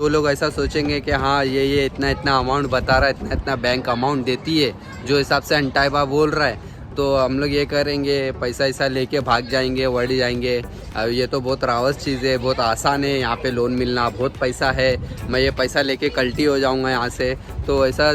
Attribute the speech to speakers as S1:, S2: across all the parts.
S1: तो लोग ऐसा सोचेंगे कि हाँ ये इतना इतना अमाउंट बता रहा है, इतना इतना बैंक अमाउंट देती है, जो हिसाब से अंटाइबा बोल रहा है, तो हम लोग ये करेंगे, पैसा ऐसा लेके भाग जाएंगे, वर्ड जाएंगे। अब ये तो बहुत रावस चीज़ है, बहुत आसान है यहाँ पे लोन मिलना, बहुत पैसा है, मैं ये पैसा लेके कल्टी हो जाऊँगा यहाँ से। तो ऐसा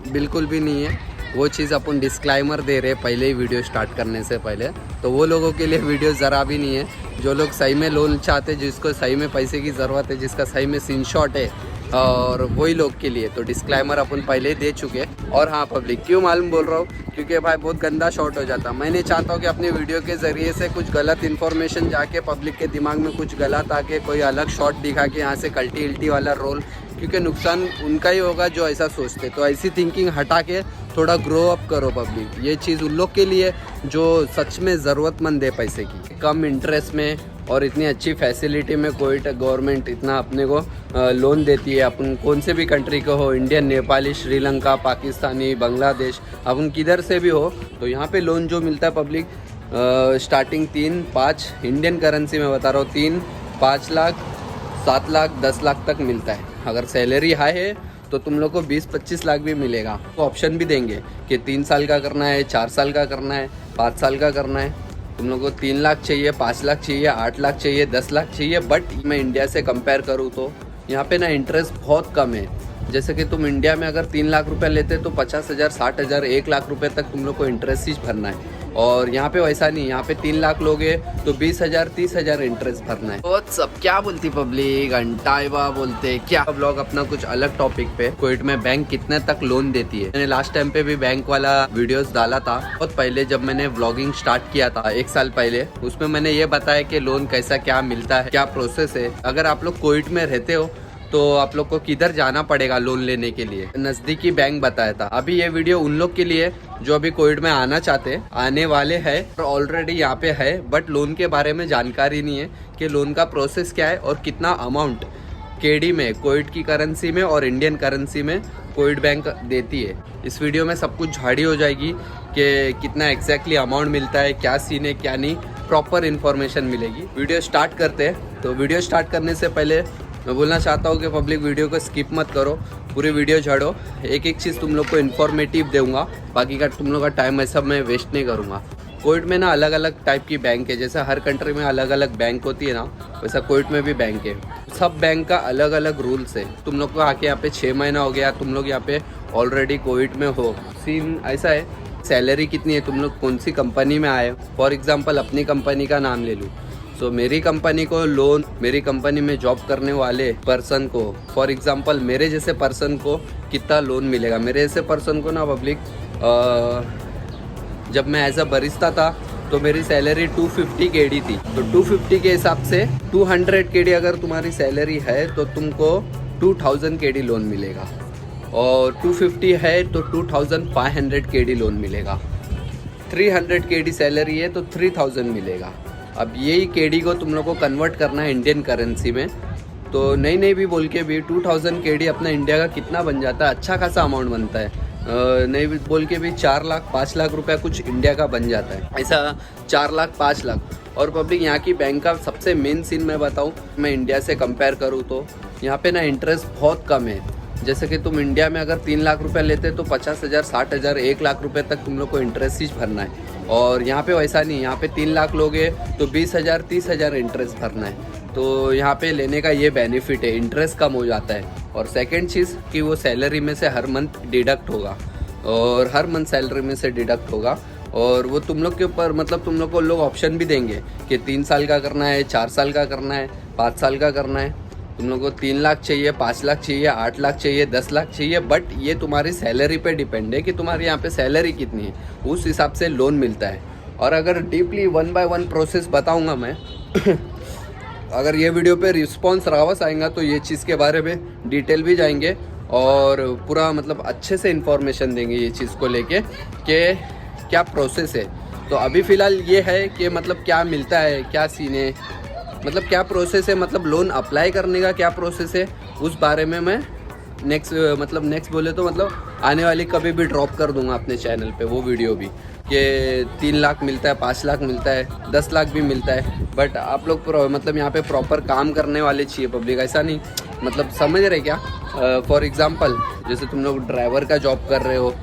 S1: बिल्कुल भी नहीं है। वो चीज़ अपन डिस्क्लाइमर दे रहे पहले ही वीडियो स्टार्ट करने से पहले। तो वो लोगों के लिए वीडियो ज़रा भी नहीं है। जो लोग सही में लोन चाहते, जिसको सही में पैसे की ज़रूरत है, जिसका सही में सीन शॉट है, और वही लोग के लिए तो डिस्क्लाइमर अपन पहले ही दे चुके। और हाँ पब्लिक, क्यों मालूम बोल रहा हूँ, क्योंकि भाई बहुत गंदा शॉट हो जाता। मैं नहीं चाहता हूँ कि अपनी वीडियो के ज़रिए से कुछ गलत इन्फॉर्मेशन जाके पब्लिक के दिमाग में कुछ गलत आके कोई अलग शॉट दिखा के यहाँ से कल्टी इल्टी वाला रोल, क्योंकि नुकसान उनका ही होगा जो ऐसा सोचते। तो ऐसी थिंकिंग हटा के थोड़ा ग्रो अप करो पब्लिक। ये चीज़ उन लोग के लिए जो सच में ज़रूरतमंद है पैसे की, कम इंटरेस्ट में और इतनी अच्छी फैसिलिटी में कोई गवर्नमेंट इतना अपने को लोन देती है। अपन कौन से भी कंट्री का हो, इंडियन, नेपाली, श्रीलंका, पाकिस्तानी, बांग्लादेश, अपन किधर से भी हो, तो यहाँ पे लोन जो मिलता है पब्लिक, स्टार्टिंग 3-5 इंडियन करेंसी में बता रहा हूँ, 3-5 लाख 7 लाख 10 लाख तक मिलता है। अगर सैलरी हाई है तो तुम लोग को 20-25 लाख भी मिलेगा। तो ऑप्शन भी देंगे कि 3 साल का करना है, 4 साल का करना है, 5 साल का करना है। तुम लोग को 3 लाख चाहिए, 5 लाख चाहिए, 8 लाख चाहिए, 10 लाख चाहिए। बट मैं इंडिया से कंपेयर करूँ तो यहाँ पे ना इंटरेस्ट बहुत कम है। जैसे कि तुम इंडिया में अगर 3 लाख रुपए लेते तो 50,000, 60,000, 1 लाख रुपए तक तुम लोग को इंटरेस्ट ही भरना है। और यहाँ पे वैसा नहीं, यहाँ पे 3 लाख लोगे तो 20,000, 30,000 इंटरेस्ट भरना है। बहुत सब क्या बोलती पब्लिक, अंटाइबा बोलते क्या। ब्लॉग अपना कुछ अलग टॉपिक पे, कुवैत में बैंक कितने तक लोन देती है। मैंने लास्ट टाइम पे भी बैंक वाला वीडियोस डाला था, बहुत पहले जब मैंने व्लॉगिंग स्टार्ट किया था 1 साल पहले। उसमें मैंने ये बताया कि लोन कैसा क्या मिलता है, क्या प्रोसेस है। अगर आप लोग कुवैत में रहते हो तो आप लोग को किधर जाना पड़ेगा लोन लेने के लिए, नज़दीकी बैंक बताया था। अभी ये वीडियो उन लोग के लिए जो अभी कुवैत में आना चाहते, आने वाले हैं और ऑलरेडी यहाँ पे है, बट लोन के बारे में जानकारी नहीं है कि लोन का प्रोसेस क्या है और कितना अमाउंट केडी में, कुवैत की करेंसी में और इंडियन करेंसी में कुवैत बैंक देती है। इस वीडियो में सब कुछ झाड़ी हो जाएगी कि कितना एग्जैक्टली अमाउंट मिलता है, क्या सीन है क्या नहीं, प्रॉपर इन्फॉर्मेशन मिलेगी। वीडियो स्टार्ट करते हैं। तो वीडियो स्टार्ट करने से पहले मैं बोलना चाहता हूँ कि पब्लिक वीडियो को स्किप मत करो, पूरी वीडियो झाड़ो। एक एक चीज़ तुम लोग को इन्फॉर्मेटिव दूंगा, बाकी का तुम लोग का टाइम ऐसा मैं वेस्ट नहीं करूँगा। कुवैत में ना अलग अलग टाइप की बैंक है, जैसे हर कंट्री में अलग अलग बैंक होती है ना, वैसा कुवैत में भी बैंक है। सब बैंक का अलग अलग रूल्स है। तुम लोग को आके यहाँ पे 6 महीना हो गया, तुम लोग यहाँ पे ऑलरेडी कुवैत में हो, सीन ऐसा है। सैलरी कितनी है, तुम लोग कौन सी कंपनी में आए। फॉर एग्जाम्पल अपनी कंपनी का नाम ले लूँ तो मेरी कंपनी को लोन, मेरी कंपनी में जॉब करने वाले पर्सन को, फॉर एग्जांपल मेरे जैसे पर्सन को कितना लोन मिलेगा। मेरे जैसे पर्सन को ना पब्लिक, जब मैं एज अ बरिस्ता था तो मेरी सैलरी 250 केडी थी। तो 250 के हिसाब से 200 केडी अगर तुम्हारी सैलरी है तो तुमको 2000 केडी लोन मिलेगा, और 250 है तो 2500 केडी लोन मिलेगा। 300 केडी सैलरी है तो 3000 मिलेगा। अब यही केडी को तुम लोग को कन्वर्ट करना है इंडियन करेंसी में। तो नहीं भी बोल के भी 2000 केडी अपना इंडिया का कितना बन जाता है, अच्छा खासा अमाउंट बनता है। नहीं भी बोल के भी 4 लाख 5 लाख रुपया कुछ इंडिया का बन जाता है, ऐसा 4 लाख 5 लाख। और पब्लिक यहाँ की बैंक का सबसे मेन सीन मैं बताऊँ, मैं इंडिया से कंपेयर करूँ तो यहाँ पे ना इंटरेस्ट बहुत कम है। जैसे कि तुम इंडिया में अगर 3 लाख रुपया लेते तो 50,000, 60,000, 1 लाख रुपए तक तुम लोग को इंटरेस्ट ही भरना है। और यहाँ पे वैसा नहीं, यहाँ पे 3 लाख लोगे तो 20,000, 30,000 इंटरेस्ट भरना है। तो यहाँ पे लेने का ये बेनिफिट है, इंटरेस्ट कम हो जाता है। और सेकंड चीज़ कि वो सैलरी में से हर मंथ डिडक्ट होगा, और हर मंथ सैलरी में से डिडक्ट होगा। और वो तुम लोग के ऊपर, मतलब तुम लोग को लोग ऑप्शन भी देंगे कि 3 साल का करना है, 4 साल का करना है, 5 साल का करना है। तुम लोग को 3 लाख चाहिए, 5 लाख चाहिए, 8 लाख चाहिए, 10 लाख चाहिए। बट ये तुम्हारी सैलरी पे डिपेंड है कि तुम्हारी यहाँ पे सैलरी कितनी है, उस हिसाब से लोन मिलता है। और अगर डीपली 1 बाय 1 प्रोसेस बताऊँगा मैं अगर ये वीडियो पे रिस्पॉन्स रावस आएगा तो ये चीज़ के बारे में डिटेल भी जाएंगे और पूरा मतलब अच्छे से इन्फॉर्मेशन देंगे ये चीज़ को लेके कि क्या प्रोसेस है। तो अभी फ़िलहाल ये है कि मतलब क्या मिलता है, क्या सीन है, मतलब क्या प्रोसेस है, मतलब लोन अप्लाई करने का क्या प्रोसेस है, उस बारे में मैं नेक्स्ट बोले तो मतलब आने वाली कभी भी ड्रॉप कर दूंगा अपने चैनल पे वो वीडियो भी, कि 3 लाख मिलता है, 5 लाख मिलता है, 10 लाख भी मिलता है। बट आप लोग मतलब यहाँ पे प्रॉपर काम करने वाले चाहिए पब्लिक, ऐसा नहीं मतलब समझ रहे क्या? फॉर एग्जांपल जैसे तुम लोग ड्राइवर का जॉब कर रहे हो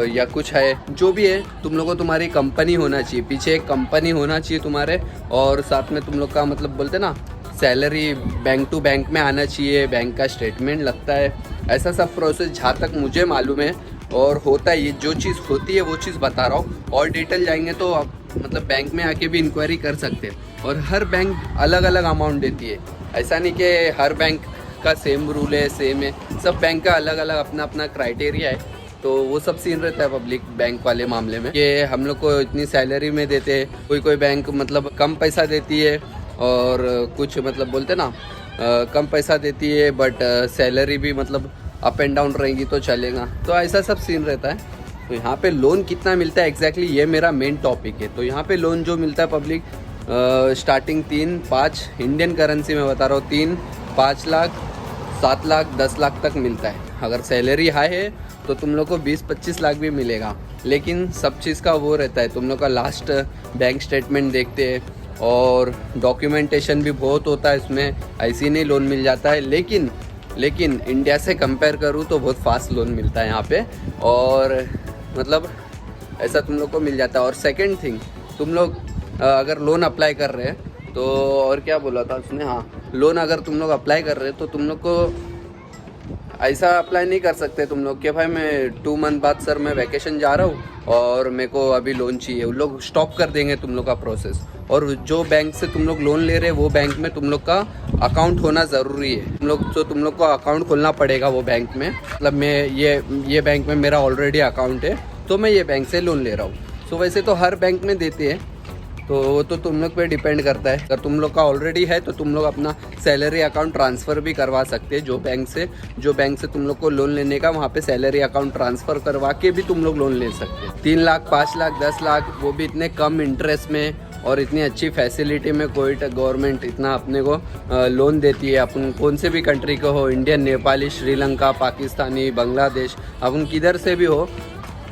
S1: या कुछ है, जो भी है, तुम लोग को तुम्हारी कंपनी होना चाहिए, पीछे एक कंपनी होना चाहिए तुम्हारे, और साथ में तुम लोग का मतलब बोलते ना सैलरी बैंक टू बैंक में आना चाहिए, बैंक का स्टेटमेंट लगता है, ऐसा सब प्रोसेस जहाँ तक मुझे मालूम है और होता है। ये जो चीज़ होती है वो चीज़ बता रहा हूँ, और डिटेल जाएंगे तो आप मतलब बैंक में आके भी इंक्वायरी कर सकते हैं। और हर बैंक अलग अलग अमाउंट देती है, ऐसा नहीं कि हर बैंक का सेम रूल है, सेम है, सब बैंक का अलग अलग अपना अपना क्राइटेरिया है। तो वो सब सीन रहता है पब्लिक बैंक वाले मामले में कि हम लोग को इतनी सैलरी में देते हैं, कोई बैंक मतलब कम पैसा देती है, और कुछ मतलब बोलते ना कम पैसा देती है बट सैलरी भी मतलब अप एंड डाउन रहेगी तो चलेगा। तो ऐसा सब सीन रहता है। तो यहाँ पे लोन कितना मिलता है एग्जैक्टली ये मेरा मेन टॉपिक है। तो यहाँ पे लोन जो मिलता है पब्लिक स्टार्टिंग 3-5 इंडियन करेंसी में बता रहा हूँ, 3-5 लाख 7 लाख 10 लाख तक मिलता है। अगर सैलरी हाई है तो तुम लोग को 20-25 लाख भी मिलेगा, लेकिन सब चीज़ का वो रहता है, तुम लोग का लास्ट बैंक स्टेटमेंट देखते हैं और डॉक्यूमेंटेशन भी बहुत होता है इसमें, ऐसे नहीं लोन मिल जाता है। लेकिन इंडिया से कंपेयर करूँ तो बहुत फास्ट लोन मिलता है यहाँ पे, और मतलब ऐसा तुम लोग को मिल जाता है। और सेकंड थिंग, तुम लोग अगर लोन अप्लाई कर रहे हैं तो, और क्या बोला था उसने, हाँ, लोन अगर तुम लोग अप्लाई कर रहे हैं तो तुम लोग को ऐसा अप्लाई नहीं कर सकते तुम लोग कि भाई मैं 2 मंथ बाद सर मैं वैकेशन जा रहा हूँ और मेरे को अभी लोन चाहिए। उन लोग स्टॉप कर देंगे तुम लोग का प्रोसेस। और जो बैंक से तुम लोग लोन ले रहे हैं वो बैंक में तुम लोग का अकाउंट होना ज़रूरी है। तुम लोग को अकाउंट खोलना पड़ेगा वो बैंक में, मतलब मैं ये बैंक में मेरा ऑलरेडी अकाउंट है तो मैं ये बैंक से लोन ले रहा हूँ। सो वैसे तो हर बैंक में देते हैं, तो वो तो तुम लोग पे डिपेंड करता है। अगर तुम लोग का ऑलरेडी है तो तुम लोग अपना सैलरी अकाउंट ट्रांसफ़र भी करवा सकते हैं। जो बैंक से तुम लोग को लोन लेने का, वहाँ पे सैलरी अकाउंट ट्रांसफ़र करवा के भी तुम लोग लोन ले सकते हैं। 3 लाख 5 लाख 10 लाख, वो भी इतने कम इंटरेस्ट में और इतनी अच्छी फैसिलिटी में कोई गवर्नमेंट इतना अपने को लोन देती है। अपन कौन से भी कंट्री का हो, इंडियन, नेपाली, श्रीलंका, पाकिस्तानी, बांग्लादेश, अपन किधर से भी हो,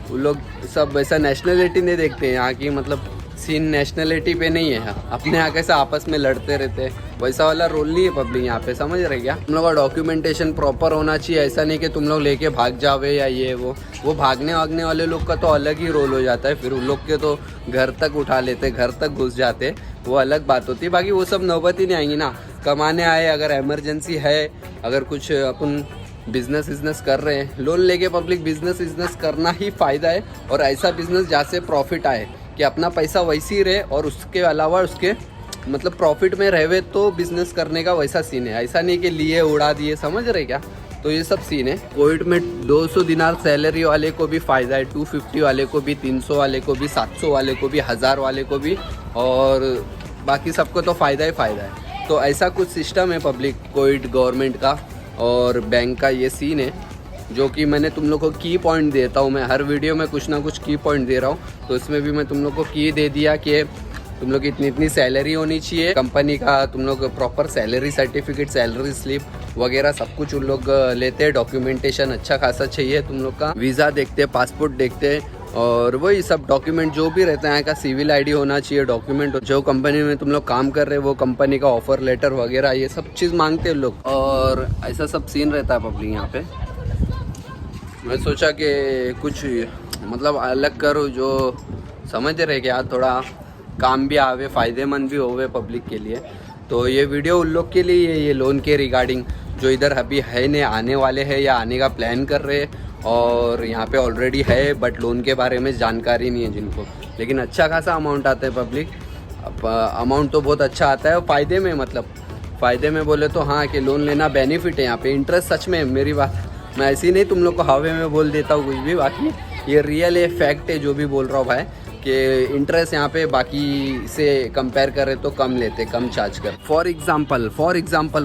S1: वो लोग सब वैसा नेशनलिटी नहीं देखते हैं। यहाँ की मतलब सीन नेशनलिटी पे नहीं है, अपने यहाँ कैसे आपस में लड़ते रहते हैं, वैसा वाला रोल नहीं है पब्लिक यहाँ पे, समझ रहे क्या? तुम लोग का डॉक्यूमेंटेशन प्रॉपर होना चाहिए। ऐसा नहीं कि तुम लोग लेके भाग जावे या ये वो भागने वाले लोग का तो अलग ही रोल हो जाता है। फिर उन लोग के तो घर तक उठा लेते, घर तक घुस जाते, वो अलग बात होती है। बाकी वो सब नौबत ही नहीं आएंगी ना। कमाने आए, अगर इमरजेंसी है, अगर कुछ अपन बिजनेस कर रहे हैं, लोन लेके पब्लिक बिजनेस करना ही फ़ायदा है। और ऐसा बिजनेस जहाँ से प्रॉफिट आए कि अपना पैसा वैसे ही रहे और उसके अलावा उसके मतलब प्रॉफिट में रहे, तो बिजनेस करने का वैसा सीन है। ऐसा नहीं कि लिए उड़ा दिए, समझ रहे क्या? तो ये सब सीन है। कोविड में 200 दिनार सैलरी वाले को भी फ़ायदा है, 250 वाले को भी, 300 वाले को भी, 700 वाले को भी, 1000 वाले को भी, और बाकी सबको तो फ़ायदा ही फ़ायदा है। तो ऐसा कुछ सिस्टम है पब्लिक कोविड गवर्नमेंट का और बैंक का, ये सीन है जो कि मैंने तुम लोग को की पॉइंट देता हूँ। मैं हर वीडियो में कुछ ना कुछ की पॉइंट दे रहा हूँ, तो इसमें भी मैं तुम लोग को की दे दिया कि तुम लोग की इतनी सैलरी होनी चाहिए, कंपनी का तुम लोग proper salary certificate, salary slip वगैरह सब कुछ उन लोग लेते हैं। डॉक्यूमेंटेशन अच्छा खासा चाहिए तुम लोग का, वीज़ा देखते हैं, पासपोर्ट देखते हैं, और वही सब डॉक्यूमेंट जो भी रहता है यहाँ का, सिविल आईडी होना चाहिए, डॉक्यूमेंट जो कंपनी में तुम लोग काम कर रहे हैं वो कंपनी का ऑफर लेटर वगैरह ये सब चीज़ मांगते हैं लोग। और ऐसा सब सीन रहता है पब्लिक यहाँ पे। मैं सोचा कि कुछ मतलब अलग करूँ जो समझ रहे कि यार थोड़ा काम भी आवे, फ़ायदेमंद भी होवे पब्लिक के लिए। तो ये वीडियो उन लोग के लिए, ये लोन के रिगार्डिंग जो इधर अभी है नहीं, आने वाले हैं या आने का प्लान कर रहे हैं, और यहाँ पे ऑलरेडी है बट लोन के बारे में जानकारी नहीं है जिनको, लेकिन अच्छा खासा अमाउंट आता है पब्लिक। अमाउंट तो बहुत अच्छा आता है और फ़ायदे में, मतलब फ़ायदे में बोले तो हाँ कि लोन लेना बेनिफिट है यहाँ पे। इंटरेस्ट सच में, मेरी बात मैं ऐसी नहीं तुम लोग को हवे में बोल देता हूँ कुछ भी, बाकी ये रियल है, फैक्ट है जो भी बोल रहा हूँ भाई, कि इंटरेस्ट यहाँ पे बाकी से कंपेयर करें तो कम लेते, कम चार्ज कर। फॉर एग्जांपल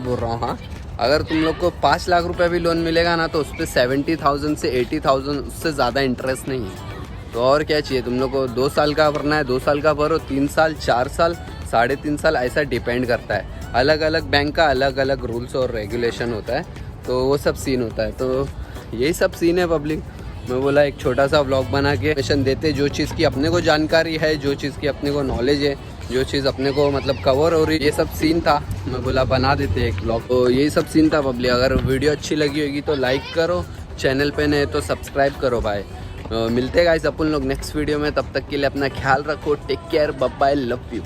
S1: बोल रहा हूँ, हाँ, अगर तुम लोग को 5 लाख रुपए भी लोन मिलेगा ना तो उस पर 70,000 से 80,000, उससे ज़्यादा इंटरेस्ट नहीं है। तो और क्या चाहिए तुम लोग को? 2 साल का भरना है, 2 साल का भरो, 3 साल, 4 साल, 3.5 साल, ऐसा डिपेंड करता है। अलग अलग बैंक का अलग अलग रूल्स और रेगुलेशन होता है, तो वो सब सीन होता है। तो यही सब सीन है पब्लिक। मैं बोला एक छोटा सा व्लॉग बना के मिशन देते, जो चीज़ की अपने को जानकारी है, जो चीज़ की अपने को नॉलेज है, जो चीज़ अपने को मतलब कवर हो रही, ये सब सीन था। मैं बोला बना देते एक ब्लॉग। तो यही सब सीन था पब्लिक। अगर वीडियो अच्छी लगी होगी तो लाइक करो, चैनल पे नए तो सब्सक्राइब करो भाई। मिलते गाइस अपन लोग नेक्स्ट वीडियो में, तब तक के लिए अपना ख्याल रखो, take care, bye bye, love you.